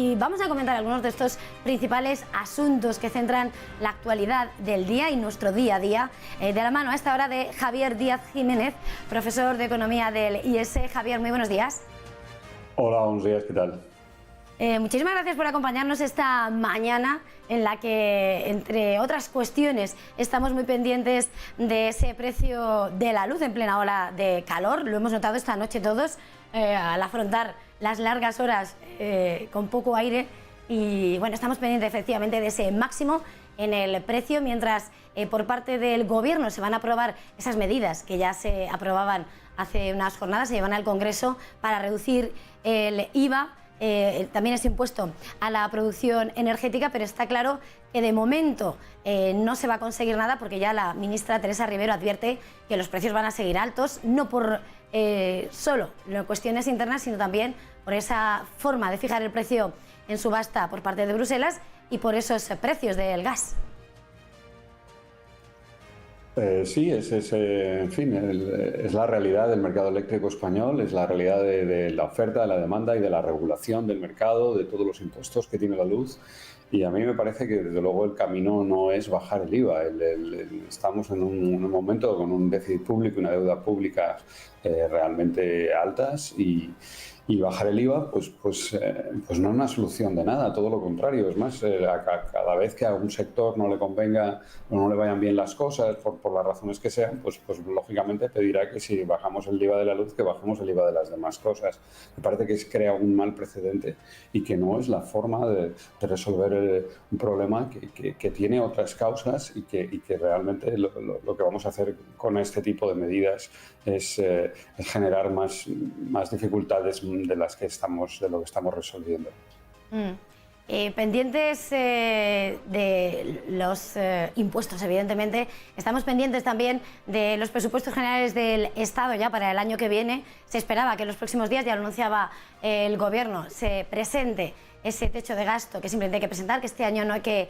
Y vamos a comentar algunos de estos principales asuntos que centran la actualidad del día y nuestro día a día, de la mano a esta hora de Javier Díaz Jiménez, profesor de Economía del IES. Javier, muy buenos días. Hola, buenos días, ¿qué tal? Muchísimas gracias por acompañarnos esta mañana en la que, entre otras cuestiones, estamos muy pendientes de ese precio de la luz en plena ola de calor. Lo hemos notado esta noche todos al afrontar las largas horas con poco aire y bueno, estamos pendientes efectivamente de ese máximo en el precio, mientras por parte del Gobierno se van a aprobar esas medidas que ya se aprobaban hace unas jornadas, se llevan al Congreso para reducir el IVA. También es impuesto a la producción energética, pero está claro que de momento no se va a conseguir nada porque ya la ministra Teresa Rivero advierte que los precios van a seguir altos, no por solo cuestiones internas, sino también por esa forma de fijar el precio en subasta por parte de Bruselas y por esos precios del gas. Sí, en fin, es la realidad del mercado eléctrico español, es la realidad de la oferta, de la demanda y de la regulación del mercado, de todos los impuestos que tiene la luz. Y a mí me parece que, desde luego, el camino no es bajar el IVA. Estamos en un momento con un déficit público y una deuda pública realmente altas y bajar el IVA pues no es una solución de nada, todo lo contrario. Es más, cada vez que a un sector no le convenga o no le vayan bien las cosas, por las razones que sean, pues lógicamente pedirá que si bajamos el IVA de la luz, que bajemos el IVA de las demás cosas. Me parece que crea un mal precedente y que no es la forma de resolver un problema que tiene otras causas y que realmente lo que vamos a hacer con este tipo de medidas es generar más dificultades de lo que estamos resolviendo. Pendientes de los impuestos, evidentemente. Estamos pendientes también de los presupuestos generales del Estado ya para el año que viene. Se esperaba que en los próximos días, ya lo anunciaba el Gobierno, se presente ese techo de gasto que simplemente hay que presentar, que este año no hay que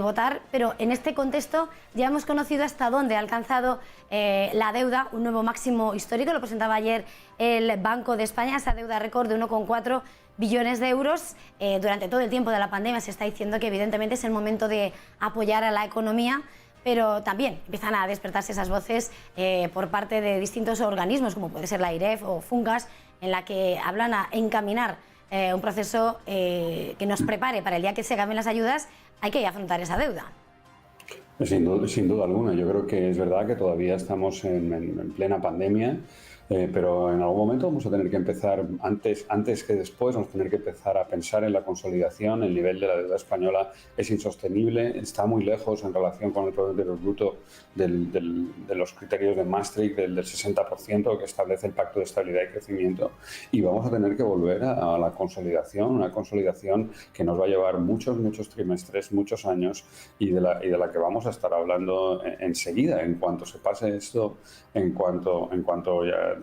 votar, pero en este contexto ya hemos conocido hasta dónde ha alcanzado la deuda, un nuevo máximo histórico. Lo presentaba ayer el Banco de España, esa deuda récord de 1,4 billones de euros. Durante todo el tiempo de la pandemia se está diciendo que evidentemente es el momento de apoyar a la economía, pero también empiezan a despertarse esas voces por parte de distintos organismos, como puede ser la AIREF o FUNGAS, en la que hablan a encaminar un proceso que nos prepare para el día que se acaben las ayudas. Hay que afrontar esa deuda. Sin duda alguna. Yo creo que es verdad que todavía estamos en plena pandemia, pero en algún momento vamos a tener que empezar, antes que después, vamos a tener que empezar a pensar en la consolidación. El nivel de la deuda española es insostenible, está muy lejos en relación con el Producto Interior Bruto de los criterios de Maastricht, del 60% que establece el Pacto de Estabilidad y Crecimiento, y vamos a tener que volver a la consolidación, una consolidación que nos va a llevar muchos trimestres, muchos años, y de la que vamos a estar hablando enseguida, en cuanto se pase esto, en cuanto ya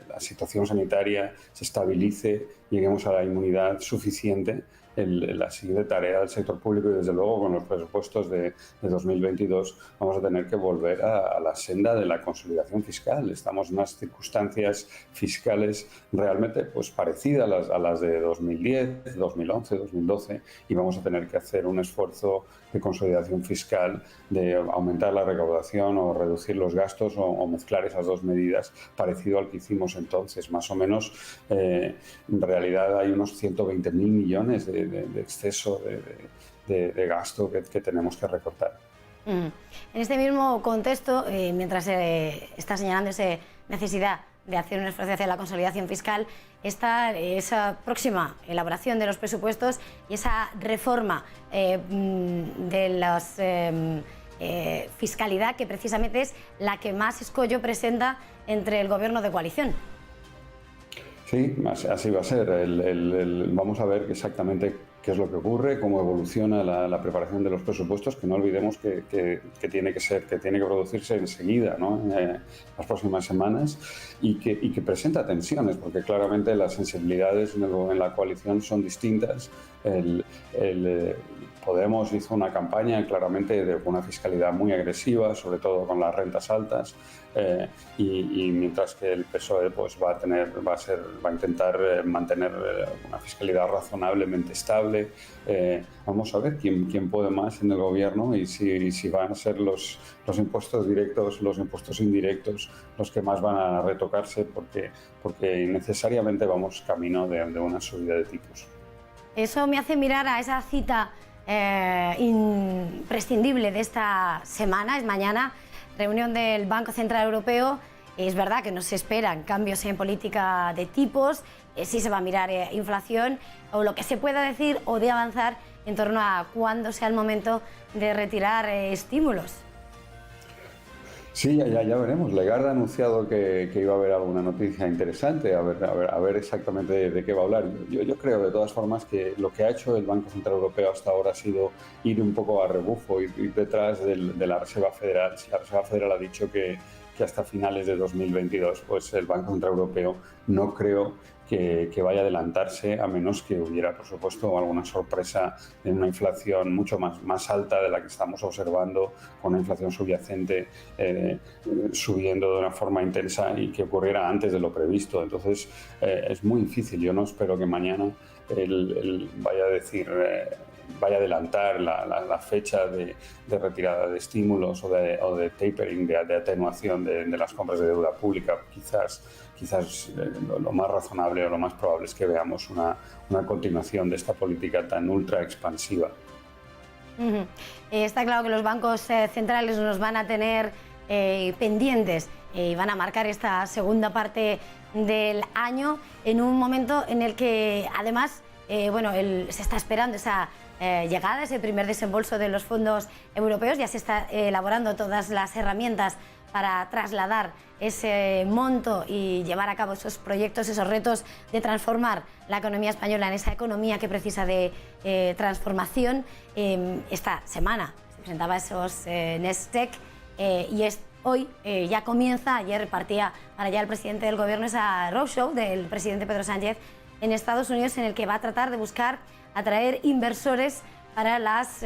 la situación sanitaria se estabilice, lleguemos a la inmunidad suficiente. La siguiente tarea del sector público, y desde luego con los presupuestos de 2022 vamos a tener que volver a la senda de la consolidación fiscal. Estamos en unas circunstancias fiscales realmente parecidas a las de 2010, 2011, 2012, y vamos a tener que hacer un esfuerzo de consolidación fiscal, de aumentar la recaudación o reducir los gastos o mezclar esas dos medidas, parecido al que hicimos entonces. Más o menos, en realidad hay unos 120.000 millones de exceso de gasto que tenemos que recortar. En este mismo contexto, mientras está señalando esa necesidad de hacer un esfuerzo hacia la consolidación fiscal, está esa próxima elaboración de los presupuestos y esa reforma de la fiscalidad, que precisamente es la que más escollo presenta entre el gobierno de coalición. Sí, así va a ser. Vamos a ver exactamente qué es lo que ocurre, cómo evoluciona la preparación de los presupuestos, que no olvidemos que tiene que producirse enseguida, ¿no? Las próximas semanas, y que presenta tensiones, porque claramente las sensibilidades en la coalición son distintas. Podemos hizo una campaña claramente de una fiscalidad muy agresiva, sobre todo con las rentas altas, y mientras que el PSOE va a intentar mantener una fiscalidad razonablemente estable inexplicable. Vamos a ver quién puede más en el gobierno y si van a ser los impuestos directos, los impuestos indirectos los que más van a retocarse, porque necesariamente vamos camino de una subida de tipos. Eso me hace mirar a esa cita imprescindible de esta semana, es mañana, reunión del Banco Central Europeo. Es verdad que no se esperan cambios en política de tipos, sí se va a mirar inflación o lo que se pueda decir o de avanzar en torno a cuándo sea el momento de retirar estímulos. Sí, ya veremos. Lagarde ha anunciado que iba a haber alguna noticia interesante, a ver exactamente de qué va a hablar. Yo creo, de todas formas, que lo que ha hecho el Banco Central Europeo hasta ahora ha sido ir un poco a rebufo, ir detrás de la Reserva Federal. Si la Reserva Federal ha dicho que hasta finales de 2022, pues el Banco Central Europeo no creo que vaya a adelantarse, a menos que hubiera, por supuesto, alguna sorpresa en una inflación mucho más alta de la que estamos observando, con una inflación subyacente subiendo de una forma intensa y que ocurriera antes de lo previsto. Entonces, es muy difícil. Yo no espero que mañana él vaya a decir... vaya a adelantar la fecha de retirada de estímulos o de tapering, de atenuación de las compras de deuda pública. Quizás lo más razonable o lo más probable es que veamos una continuación de esta política tan ultra expansiva. Está claro que los bancos centrales nos van a tener pendientes y van a marcar esta segunda parte del año en un momento en el que además se está esperando esa llegada, ese primer desembolso de los fondos europeos. Ya se está elaborando todas las herramientas para trasladar ese monto y llevar a cabo esos proyectos, esos retos de transformar la economía española en esa economía que precisa de transformación. Esta semana se presentaba esos Next Tech y hoy ya comienza, ayer repartía para allá el presidente del gobierno esa roadshow del presidente Pedro Sánchez en Estados Unidos, en el que va a tratar de buscar atraer inversores para las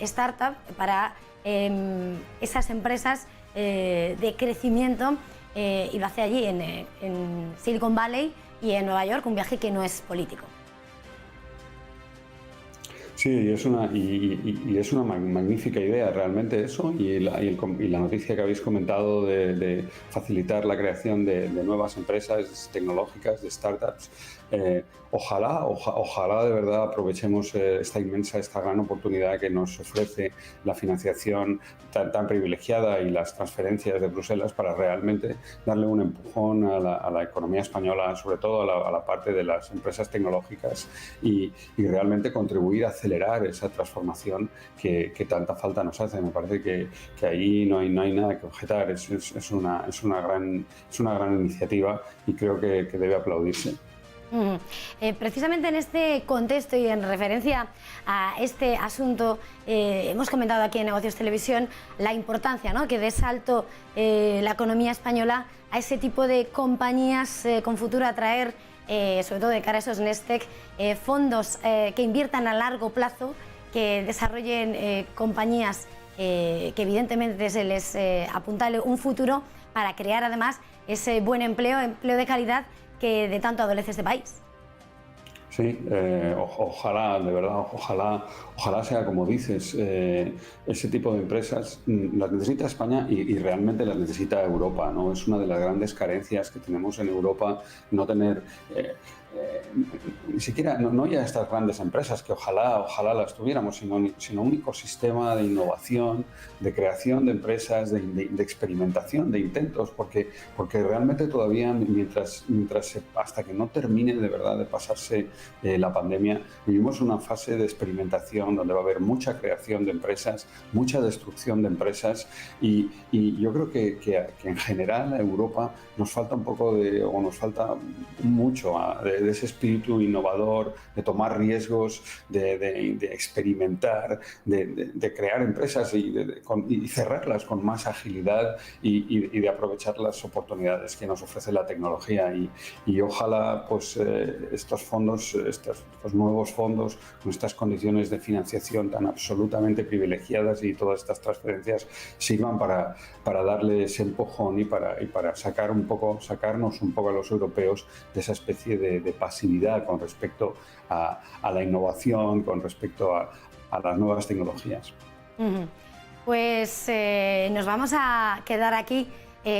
startups, para esas empresas de crecimiento, y lo hace allí en Silicon Valley y en Nueva York, un viaje que no es político. Sí, y es una magnífica idea realmente eso, y la noticia que habéis comentado de facilitar la creación de nuevas empresas tecnológicas, de startups. Ojalá de verdad aprovechemos esta gran oportunidad que nos ofrece la financiación tan privilegiada y las transferencias de Bruselas para realmente darle un empujón a la economía española, sobre todo a la parte de las empresas tecnológicas, y realmente contribuir a acelerar esa transformación que tanta falta nos hace. Me parece que ahí no hay nada que objetar. Es una gran iniciativa y creo que debe aplaudirse. Precisamente en este contexto y en referencia a este asunto, hemos comentado aquí en Negocios Televisión la importancia, ¿no?, que dé salto la economía española a ese tipo de compañías con futuro, atraer, sobre todo de cara a esos Nestec, fondos que inviertan a largo plazo, que desarrollen compañías que evidentemente se les apuntale un futuro para crear además ese buen empleo de calidad que de tanto adolece este país. Sí, ojalá, de verdad, ojalá sea como dices. Ese tipo de empresas las necesita España y realmente las necesita Europa, ¿no? Es una de las grandes carencias que tenemos en Europa, no tener ni siquiera, no ya estas grandes empresas, que ojalá las tuviéramos, sino un ecosistema de innovación, de creación de empresas, de experimentación, de intentos, porque realmente todavía, hasta que no termine de verdad de pasarse la pandemia, vivimos una fase de experimentación donde va a haber mucha creación de empresas, mucha destrucción de empresas, y yo creo que en general a Europa nos falta un poco nos falta mucho de ese espíritu innovador, de tomar riesgos, de experimentar, de crear empresas y cerrarlas con más agilidad y de aprovechar las oportunidades que nos ofrece la tecnología. Y ojalá pues estos fondos, estos nuevos fondos, con estas condiciones de financiación tan absolutamente privilegiadas y todas estas transferencias, sirvan para darle ese empujón y para sacarnos un poco a los europeos de esa especie de de pasividad con respecto a la innovación, con respecto a las nuevas tecnologías. Pues nos vamos a quedar aquí.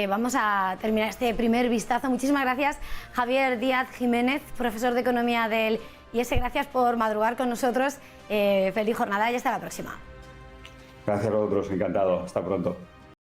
Vamos a terminar este primer vistazo. Muchísimas gracias, Javier Díaz Jiménez, profesor de Economía del IES. Gracias por madrugar con nosotros. Feliz jornada y hasta la próxima. Gracias a vosotros, encantado. Hasta pronto.